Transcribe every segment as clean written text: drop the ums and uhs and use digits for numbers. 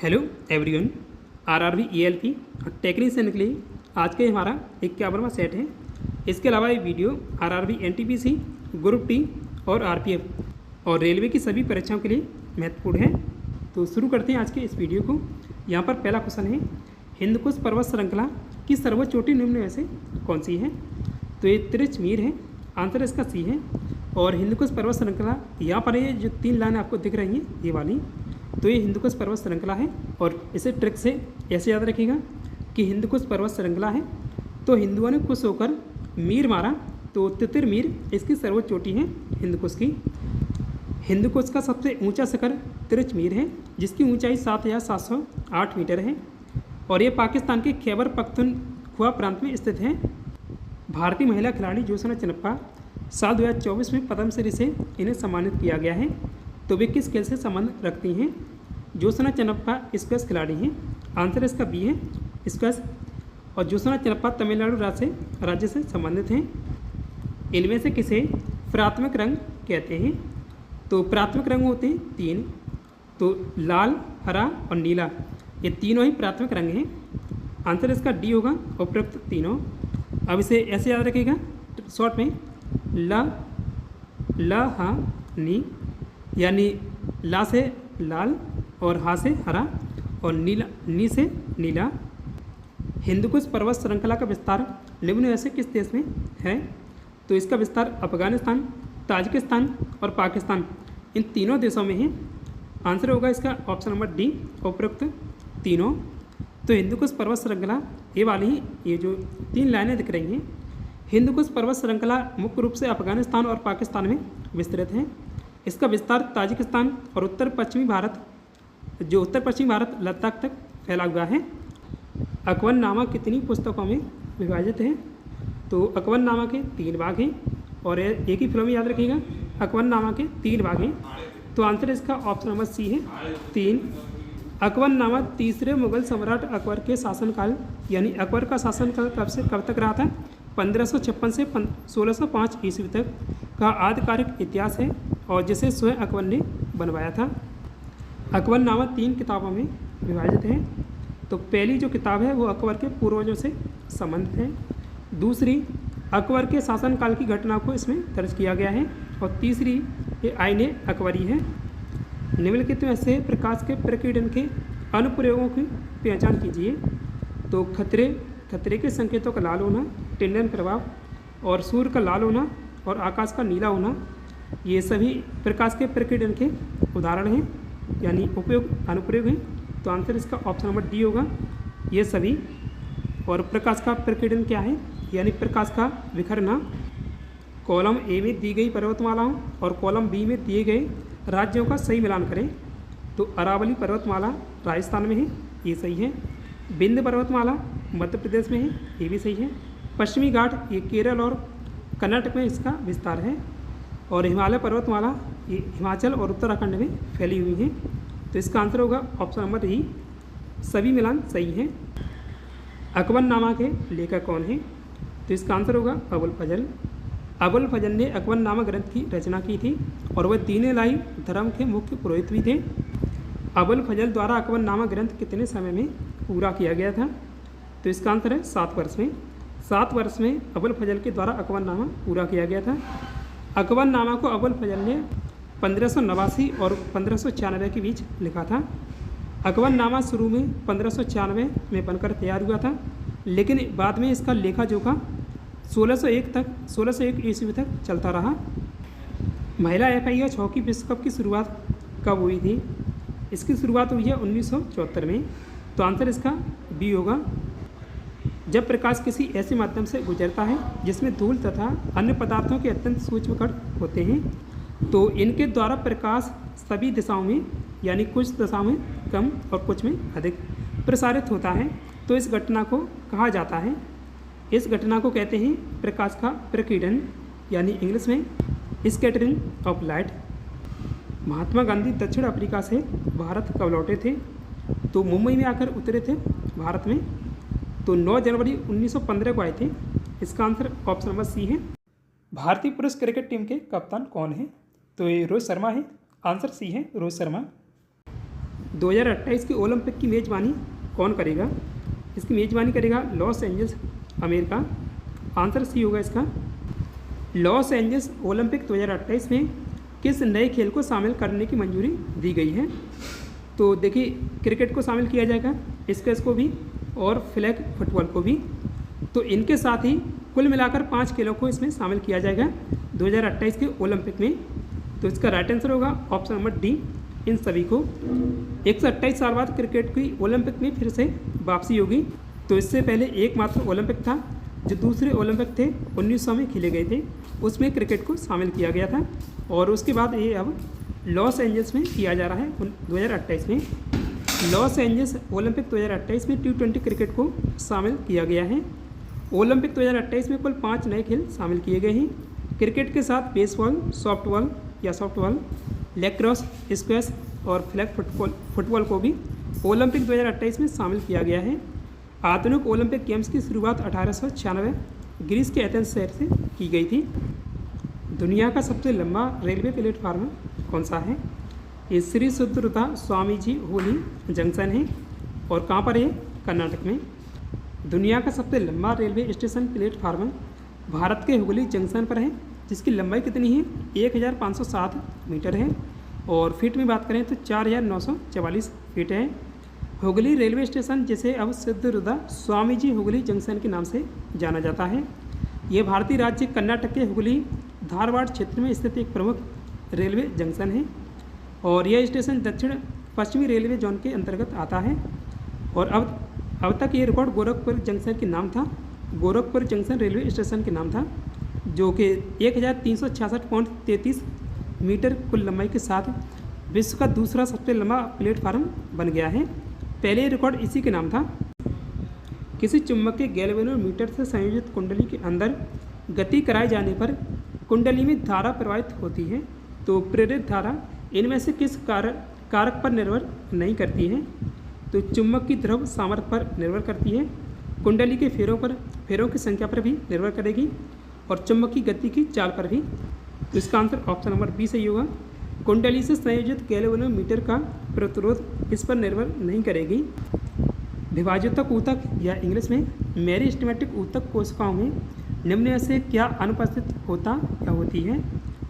Hello everyone, RRB ELP और technician के लिए आज का हमारा 51वां सेट है। इसके अलावा ये video RRB NTPC, group T और आरपीएफ और रेलवे की सभी परीक्षाओं के लिए महत्वपूर्ण है। तो शुरू करते हैं आज के इस वीडियो को। यहाँ पर पहला क्वेश्चन है, हिंदकुश पर्वत श्रृंखला की सर्वोच्च चोटी निम्न में से कौन सी है? तो ये तिरछमीर है, आंसर इसका सी है। और हिंदकुश पर्वत श्रृंखला यहाँ पर ये जो 3 लाइन आपको दिख रही हैं ये वाली, तो ये हिंदकुश पर्वत श्रृंखला है। और इसे ट्रिक से ऐसे याद रखिएगा कि हिंदकुश पर्वत श्रृंखला है तो हिंदुओं ने कुश होकर मीर मारा, तो तितिरमीर इसकी सर्वोच्च चोटी है हिंदकुश की। हिंदकुश का सबसे ऊंचा शिखर तिरछमीर है जिसकी ऊंचाई 7,708 मीटर है और ये पाकिस्तान के खैबर पख्तूनख्वा प्रांत में स्थित है। भारतीय महिला खिलाड़ी ज्योत्सना चिनप्पा साल 2024 में पद्मश्री से इन्हें सम्मानित किया गया है। तो वे किस खेल से संबंध रखती हैं? ज्योत्सना चिनप्पा स्क्वैश खिलाड़ी हैं, आंसर इसका बी है, स्क्वैश। और ज्योत्सना चिनप्पा तमिलनाडु राज्य से संबंधित हैं। इनमें से किसे प्राथमिक रंग कहते हैं? तो प्राथमिक रंग होते हैं 3, तो लाल, हरा और नीला, ये तीनों ही प्राथमिक रंग हैं। आंसर इसका डी होगा, उपरोक्त तीनों। अब इसे ऐसे याद रखिएगा शॉर्ट में, ल हा नी, यानी ला से लाल और हा से हरा और नीला नी से नीला। हिंदकुश पर्वत श्रृंखला का विस्तार निम्न में से किस देश में है? तो इसका विस्तार अफगानिस्तान, ताजिकिस्तान और पाकिस्तान, इन तीनों देशों में है। आंसर होगा इसका ऑप्शन नंबर डी, उपरोक्त तीनों। तो हिंदकुश पर्वत श्रृंखला ये वाली ही, ये जो 3 लाइनें दिख रही हैं, हिंदकुश पर्वत श्रृंखला मुख्य रूप से अफगानिस्तान और पाकिस्तान में विस्तृत है। इसका विस्तार ताजिकिस्तान और उत्तर पश्चिमी भारत लद्दाख तक फैला हुआ है। अकबरनामा कितनी पुस्तकों में विभाजित है? तो अकबरनामा के 3 भाग हैं और एक ही फिल्म याद रखिएगा, अकबरनामा के 3 भाग हैं। तो आंसर इसका ऑप्शन नंबर सी है, 3। अकबरनामा तीसरे मुगल सम्राट अकबर के शासनकाल, यानी अकबर का शासनकाल कब से कब तक रहा था? 1556 से 1605 ईस्वी तक का आधिकारिक इतिहास है और जिसे स्वयं अकबर ने बनवाया था। अकबरनामा 3 किताबों में विभाजित है। तो पहली जो किताब है वो अकबर के पूर्वजों से संबंधित है। दूसरी अकबर के शासनकाल की घटना को इसमें दर्ज किया गया है और तीसरी ये आईने अकबरी है। निम्नलिखित में से प्रकाश के प्रकीर्णन के अनुप्रयोगों की पहचान कीजिए। तो खतरे के संकेतों का लाल होना, टिंडन प्रभाव और सूर्य का लाल होना और आकाश का नीला होना, ये सभी प्रकाश के प्रकीर्णन के उदाहरण हैं, यानी उपयोग अनुप्रयोग हैं। तो आंसर इसका ऑप्शन नंबर डी होगा, ये सभी। और प्रकाश का प्रकीर्णन क्या है? यानी प्रकाश का विखरना। कॉलम ए में दी गई पर्वतमालाओं और कॉलम बी में दिए गए राज्यों का सही मिलान करें। तो अरावली पर्वतमाला राजस्थान में है, ये सही है। विंध्य पर्वतमाला मध्य प्रदेश में है, ये भी सही है। पश्चिमी घाट ये केरल और कर्नाटक में इसका विस्तार है। और हिमालय पर्वतमाला ये हिमाचल और उत्तराखंड में फैली हुई है। तो इसका आंसर होगा ऑप्शन नंबर ई, सभी मिलान सही हैं। अकबरनामा के लेखक कौन हैं? तो इसका आंसर होगा अबुल फजल। अबुल फजल ने अकबरनामा ग्रंथ की रचना की थी और वह दीन इलाही धर्म के मुख्य पुरोहित भी थे। अबुल फजल द्वारा अकबरनामा ग्रंथ कितने समय में पूरा किया गया था? तो इसका आंसर है 7 वर्ष में। 7 वर्ष में अबुल फजल के द्वारा अकबरनामा पूरा किया गया था। अकबरनामा को अबुल फजल ने 1589 और 1596 के बीच लिखा था। अकबरनामा शुरू में 1596 में बनकर तैयार हुआ था, लेकिन बाद में इसका लेखा जोखा 1601 ईस्वी तक चलता रहा। महिला FIH हॉकी विश्व कप की शुरुआत कब हुई थी? इसकी शुरुआत हुई है 1974 में। तो आंसर इसका बी होगा। जब प्रकाश किसी ऐसे माध्यम से गुजरता है जिसमें धूल तथा अन्य पदार्थों के अत्यंत सूक्ष्म कण होते हैं, तो इनके द्वारा प्रकाश सभी दिशाओं में, यानी कुछ दिशाओं में कम और कुछ में अधिक प्रसारित होता है। तो इस घटना को कहा जाता है, इस घटना को कहते हैं प्रकाश का प्रकीर्णन, यानी इंग्लिश में scattering of light. Mahatma Gandhi दक्षिण अफ्रीका से भारत कब लौटे थे? तो मुंबई में आकर उतरे थे भारत में, तो 9 जनवरी 1915 को आए थे। इसका आंसर ऑप्शन नंबर सी है। भारतीय पुरुष क्रिकेट टीम के कप्तान कौन हैं? तो ये रोहित शर्मा है, आंसर सी है रोहित शर्मा। 2028 के ओलंपिक की मेज़बानी कौन करेगा? इसकी मेज़बानी करेगा Los Angeles, America. Answer C होगा इसका। लॉस एंजल्स ओलंपिक 2028 में किस नए खेल को शामिल करने की मंजूरी दी गई है? तो देखिए, क्रिकेट को शामिल किया जाएगा, स्क्वैश को भी और फ्लैग फुटबॉल को भी। तो इनके साथ ही कुल मिलाकर 5 खेलों को इसमें शामिल किया जाएगा 2028 के ओलंपिक में। तो इसका राइट आंसर होगा ऑप्शन नंबर डी, इन सभी को। 128 साल बाद क्रिकेट की ओलंपिक में फिर से वापसी होगी। तो इससे पहले एकमात्र ओलंपिक था, जो दूसरे ओलंपिक थे 1900 में खेले गए थे, उसमें क्रिकेट को शामिल किया गया था। और उसके बाद ये अब लॉस एंजल्स में किया जा रहा है 2028 में। लॉस एंजल्स ओलंपिक 2028 में T20 क्रिकेट को शामिल किया गया है। ओलंपिक 2028 में कुल 5 नए खेल शामिल किए गए हैं। क्रिकेट के साथ बेसबॉल, सॉफ्टबॉल, लैक्रोस, स्क्वैश और फ्लैग फुटबॉल को भी ओलंपिक 2028 में शामिल किया गया है। आधुनिक ओलंपिक गेम्स की शुरुआत 1896 ग्रीस के एथेंस शहर से की गई थी। दुनिया का सबसे लंबा रेलवे प्लेटफार्म कौन सा है? ये श्री शुद्धरुदा स्वामी जी हुगली जंक्शन है। और कहाँ पर है? कर्नाटक में। दुनिया का सबसे लंबा रेलवे स्टेशन प्लेटफार्म भारत के हुगली जंक्शन पर है, जिसकी लंबाई कितनी है? 1507 मीटर है। और फीट में बात करें तो 4944 फीट है। हुगली रेलवे स्टेशन, जिसे अब सिद्धरुदा स्वामी जी हुगली जंक्शन के नाम से जाना जाता है, ये भारतीय राज्य कर्नाटक के हुगली धारवाड़ क्षेत्र में स्थित एक प्रमुख रेलवे जंक्शन है। और यह स्टेशन दक्षिण पश्चिमी रेलवे जोन के अंतर्गत आता है। और अब तक ये रिकॉर्ड गोरखपुर जंक्शन के नाम था, गोरखपुर जंक्शन रेलवे स्टेशन के नाम था, जो कि 1366.33 मीटर कुल लंबाई के साथ विश्व का दूसरा सबसे लंबा प्लेटफार्म बन गया है। पहले रिकॉर्ड इसी के नाम था। किसी चुंबकीय गैल्वेनोमीटर से संयोजित कुंडली के अंदर गति कराए जाने पर कुंडली में धारा प्रवाहित होती है। तो प्रेरित धारा इनमें से किस कारक पर निर्भर नहीं करती है? तो चुंबक की ध्रुव सामर्थ्य पर निर्भर करती है, कुंडली के फेरों की संख्या पर भी निर्भर करेगी, और चुंबक की गति की चाल पर भी। तो इसका आंसर ऑप्शन नंबर बी सही होगा। कुंडली से संयोजित गैल्वेनोमीटर का प्रतिरोध इस पर निर्भर नहीं करेगी। विभाजक ऊतक या इंग्लिश में मेरिस्टेमेटिक ऊतक कोशिकाओं में निम्न में से क्या अनुपस्थित होता या होती है?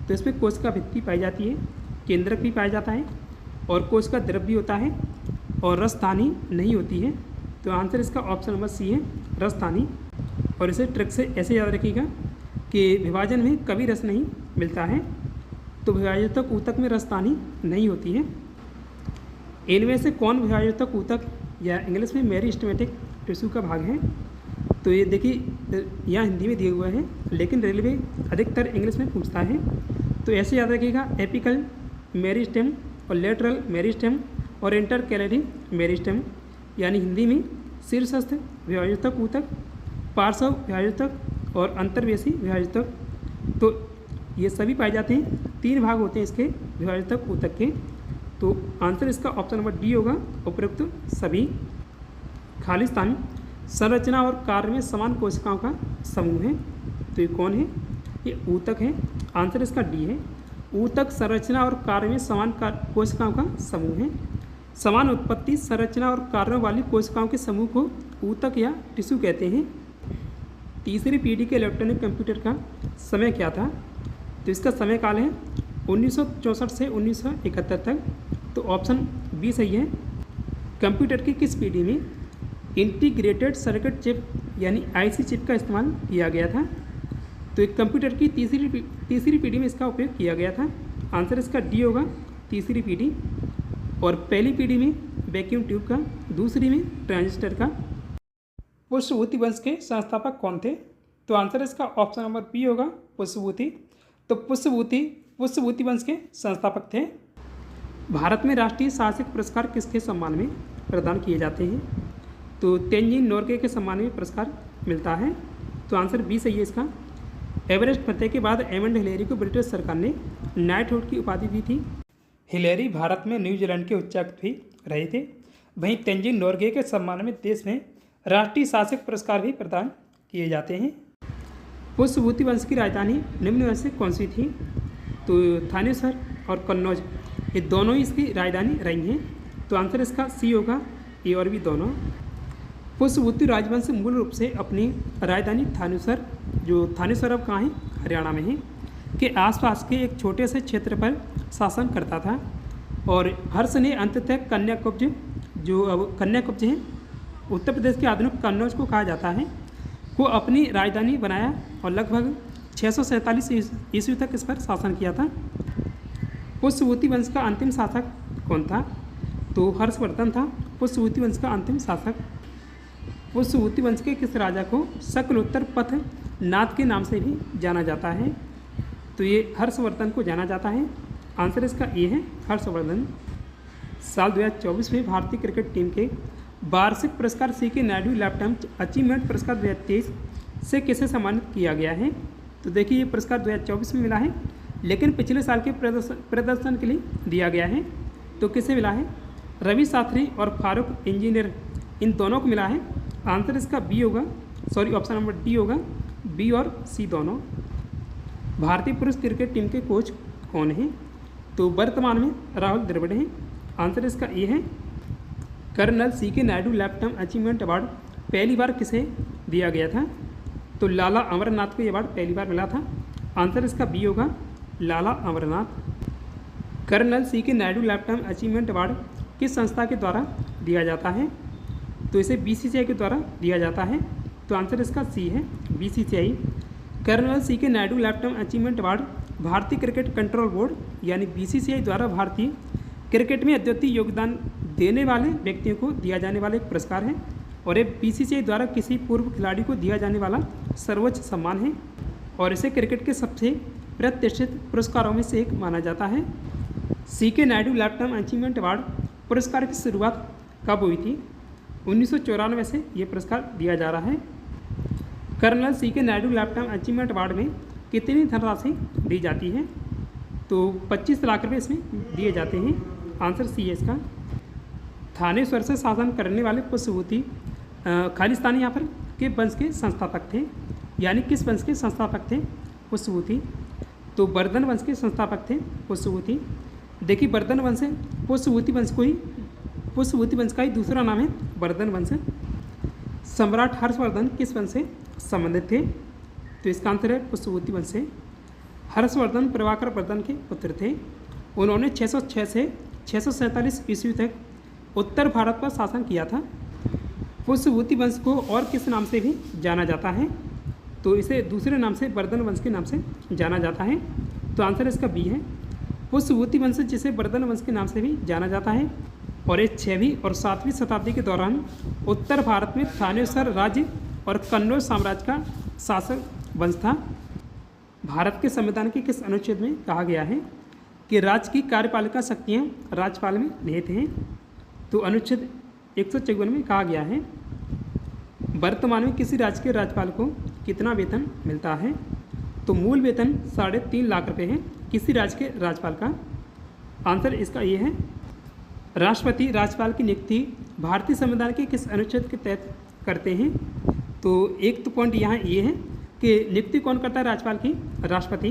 तो इसमें कोशिका भित्ति पाई जाती है, केंद्रक भी पाया जाता है, और कोशिका द्रव भी होता है, और रसधानी नहीं होती है। तो आंसर इसका ऑप्शन नंबर सी है, रसधानी। और इसे ट्रिक से ऐसे याद रखिएगा कि विभाजन में कभी रस नहीं मिलता है, तो विभाजक ऊतक में रसधानी नहीं होती है। इनमें से कौन विभाजक ऊतक या इंग्लिश में मेरिस्टेमेटिक टिश्यू का भाग है? तो ये देखिए, यहाँ हिंदी में दिया हुआ है, लेकिन रेलवे अधिकतर इंग्लिश में पूछता है। तो ऐसे याद रखिएगा, एपिकल मेरिस्टेम और लेटरल मेरिस्टेम और इंटरकैलरी मेरिस्टेम, यानी हिंदी में शीर्षस्थ विभाजक ऊतक, पार्श्व विभाजक और अंतर्वेशी विभाजक। तो ये सभी पाए जाते हैं। 3 भाग होते हैं इसके विभाजक ऊतक के। तो आंसर इसका ऑप्शन नंबर डी होगा, उपरोक्त सभी। खाली स्थान संरचना और कार्य में समान कोशिकाओं का समूह है। तो ये कौन है? ये ऊतक है। आंसर इसका डी है। ऊतक संरचना और कार्य में समान कोशिकाओं का समूह है। समान उत्पत्ति, संरचना और कार्यों वाली कोशिकाओं के समूह को ऊतक या टिश्यू कहते हैं। तीसरी पीढ़ी के इलेक्ट्रॉनिक कंप्यूटर का समय क्या था? तो इसका समय काल है 1964 से 1971 तक। तो ऑप्शन बी सही है। कंप्यूटर की किस पीढ़ी में इंटीग्रेटेड सर्किट चिप यानी आईसी चिप का इस्तेमाल किया गया था? तो एक कंप्यूटर की तीसरी पीढ़ी में इसका उपयोग किया गया था। आंसर इसका डी होगा, तीसरी पीढ़ी। और पहली पीढ़ी में वैक्यूम ट्यूब का, दूसरी में ट्रांजिस्टर का। पुष्पभूति वंश के संस्थापक कौन थे? तो आंसर इसका ऑप्शन नंबर बी होगा, पुष्पभूति। तो पुष्पभूति वंश के संस्थापक थे। भारत में राष्ट्रीय साहसिक पुरस्कार किसके सम्मान में प्रदान किए जाते हैं? तो तेंजिन नोर्गे के सम्मान में पुरस्कार मिलता है। तो आंसर बी सही है इसका। एवरेस्ट फतेह के बाद एमंड हिलेरी को ब्रिटिश सरकार ने नाइटहुड की उपाधि दी थी। हिलेरी भारत में न्यूजीलैंड के उच्चायुक्त भी रहे थे। वहीं तेंजिन नोर्गे के सम्मान में देश में राष्ट्रीय साहसिक पुरस्कार भी प्रदान किए जाते हैं। पुष्पभूति वंश की राजधानी निम्न में से कौन सी थी? तो थानेसर और कन्नौज, ये दोनों ही इसकी राजधानी रही हैं। तो आंसर इसका सी होगा, ए और बी दोनों। पुष्पवती राजवंश मूल रूप से अपनी राजधानी थानेसर, जो थानेसर अब कहाँ है, हरियाणा में है, के आसपास के एक छोटे से क्षेत्र पर शासन करता था। और हर्ष ने अंततः कन्याकुब्ज, जो अब कन्याकुब्ज है उत्तर प्रदेश के आधुनिक कन्नौज को कहा जाता है, को अपनी राजधानी बनाया और लगभग 647 ईस्वी तक इस पर शासन किया था। पुष्पवती वंश का अंतिम शासक कौन था? तो हर्षवर्धन था पुष्पवती वंश का अंतिम शासक। पुष्पवती वंश के किस राजा को शकलोत्तर पथ नाथ के नाम से भी जाना जाता है? तो ये हर्षवर्धन को जाना जाता है। आंसर इसका ये है, हर्षवर्धन। साल 2024 में भारतीय क्रिकेट टीम के वार्षिक पुरस्कार सीके नायडू लाइफटाइम अचीवमेंट पुरस्कार 2023 से किसे सम्मानित किया गया है? तो देखिए ये पुरस्कार 2024 में मिला है, लेकिन पिछले साल के प्रदर्शन के लिए दिया गया है। तो किसे मिला है? रवि शास्त्री और फारूक इंजीनियर, इन दोनों को मिला है। आंसर इसका बी होगा, सॉरी ऑप्शन नंबर डी होगा, बी और सी दोनों। भारतीय पुरुष क्रिकेट टीम के कोच कौन हैं? तो वर्तमान में राहुल द्रविड़ हैं। आंसर इसका ए है। Colonel CK Naidu lifetime achievement award पहली बार किसे दिया गया था? तो लाला अमरनाथ को ये अवार्ड पहली बार मिला था। आंसर इसका बी होगा, Lala Amarnath. Colonel CK Naidu lifetime achievement award किस संस्था के द्वारा दिया जाता है? तो इसे बीसीसीआई के द्वारा दिया जाता है। तो आंसर इसका सी है, BCCI. Colonel CK Naidu lifetime achievement award भारतीय क्रिकेट कंट्रोल बोर्ड यानी बीसीसीआई द्वारा भारतीय क्रिकेट में अद्वितीय योगदान देने वाले व्यक्तियों को दिया जाने वाला एक पुरस्कार है और ये बीसीसीआई द्वारा किसी पूर्व खिलाड़ी को दिया जाने वाला सर्वोच्च सम्मान है और इसे क्रिकेट के सबसे प्रतिष्ठित पुरस्कारों में से एक माना जाता है। CK Naidu lifetime achievement award पुरस्कार की शुरुआत कब हुई थी? 1994 से ये पुरस्कार दिया जा रहा है। Colonel CK Naidu lifetime achievement award में कितनी धनराशि दी जाती है? तो 25 लाख रुपये इसमें दिए जाते हैं। आंसर सी है इसका। थानेश्वर से शासन करने वाले पुष्पवती खालिस्तानी यहाँ पर के वंश के संस्थापक थे, यानी किस वंश के संस्थापक थे? पुष्पवती। तो वर्धन वंश के संस्थापक थे पुष्पवती। देखिए वर्धन वंश है, पुष्पवती वंश का ही दूसरा नाम है वर्धन वंश। सम्राट हर्षवर्धन किस वंश से संबंधित थे? तो इसका आंसर है पुष्पवती वंश से। हर्षवर्धन प्रभाकर वर्धन के पुत्र थे। उन्होंने 606 से 647 ईस्वी तक उत्तर भारत पर शासन किया था। पुष्पवती वंश को और किस नाम से भी जाना जाता है? तो इसे दूसरे नाम से वर्धन वंश के नाम से जाना जाता है। तो आंसर इसका बी है। पुष्पवती वंश जिसे वर्धन वंश के नाम से भी जाना जाता है और ये 6वीं और 7वीं शताब्दी के दौरान उत्तर भारत में थानेसर राज्य और कन्नौज साम्राज्य का शासक वंश था। भारत के संविधान के किस अनुच्छेद में कहा गया है कि राज्य की कार्यपालिका शक्तियाँ राज्यपाल में निहित हैं? तो अनुच्छेद 154 में कहा गया है। वर्तमान में किसी राज्य के राज्यपाल को कितना वेतन मिलता है? तो मूल वेतन 3.5 लाख रुपये है किसी राज्य के राज्यपाल का। आंसर इसका ये है। राष्ट्रपति राज्यपाल की नियुक्ति भारतीय संविधान के किस अनुच्छेद के तहत करते हैं? तो एक तो पॉइंट यहाँ ये है कि नियुक्ति कौन करता है राज्यपाल की? राष्ट्रपति।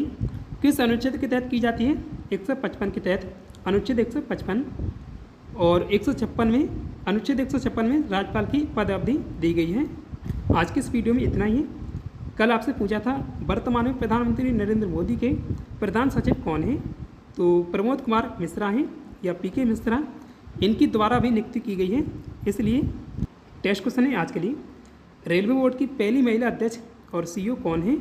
किस अनुच्छेद के तहत की जाती है? 155 के तहत, अनुच्छेद 155। और 156 में, अनुच्छेद 156 में राज्यपाल की पद अवधि दी गई है। आज के इस वीडियो में इतना ही है। कल आपसे पूछा था वर्तमान में प्रधानमंत्री नरेंद्र मोदी के प्रधान सचिव कौन हैं? तो प्रमोद कुमार मिश्रा हैं या पीके मिश्रा, इनकी द्वारा भी नियुक्ति की गई है। इसलिए टेस्ट क्वेश्चन है आज के लिए, रेलवे बोर्ड की पहली महिला अध्यक्ष और सीईओ कौन है?